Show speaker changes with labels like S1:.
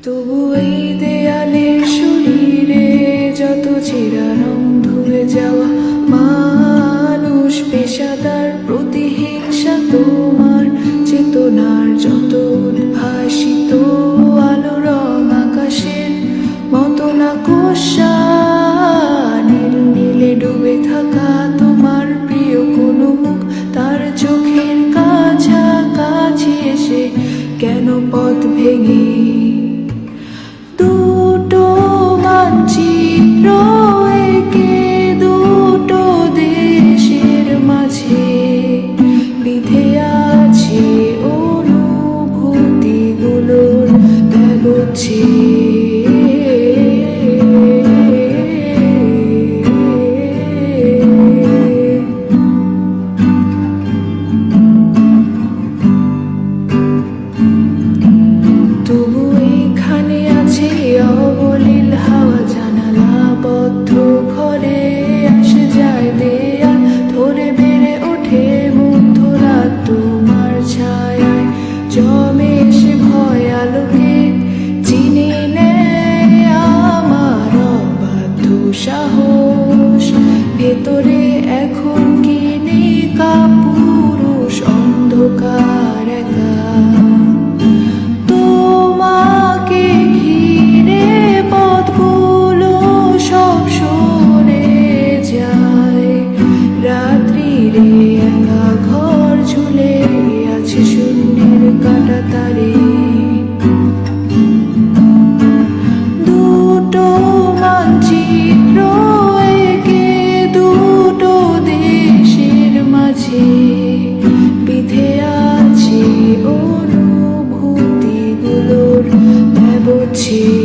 S1: তবু এই দেয়ালের শরীরে যত ছেঁড়া রং ধুয়ে যাওয়া মানুষ, পেশাদার প্রতিহিংসা তোমার চেতনার যত উদ্ভাসিত আলো রং আকাশের মতো না কোষা নীল নীলে ডুবে থাকা তোমার প্রিয় কোনো মুখ তার চোখের কাছাকাছি এসে কেন পথ ভেঙে দুটো মানচিত্র এঁকে দুটো দেশের মাঝে বিধে আছে অনুভূতিগুলোর ব্যবচ্ছে। তবু এইখানে আছে অবলীল হাওয়া, জানালা বদ্ধ ঘরে আসে যায় দেয়াল ধরে বেড়ে ওঠে মধ্যরাত তোমার ছায়ায় জমে এসে ভয় আলোকে চিনে নেয় আমার অবাধ্য সাহস। ভেতরে এখন কি নেই কাপুরুষ অন্ধকার একা, তোমাকে ঘিরে পথগুলো সব সরে যায়। রাত্রিরে একা ঘর ঝুলে আছে শূন্যের কাঁটা তারে, দুটো মানচিত্র এঁকে দুটো দেশের মাঝে বিধে আছে অনুভূতিগুলোর ব্যবচ্ছেদ।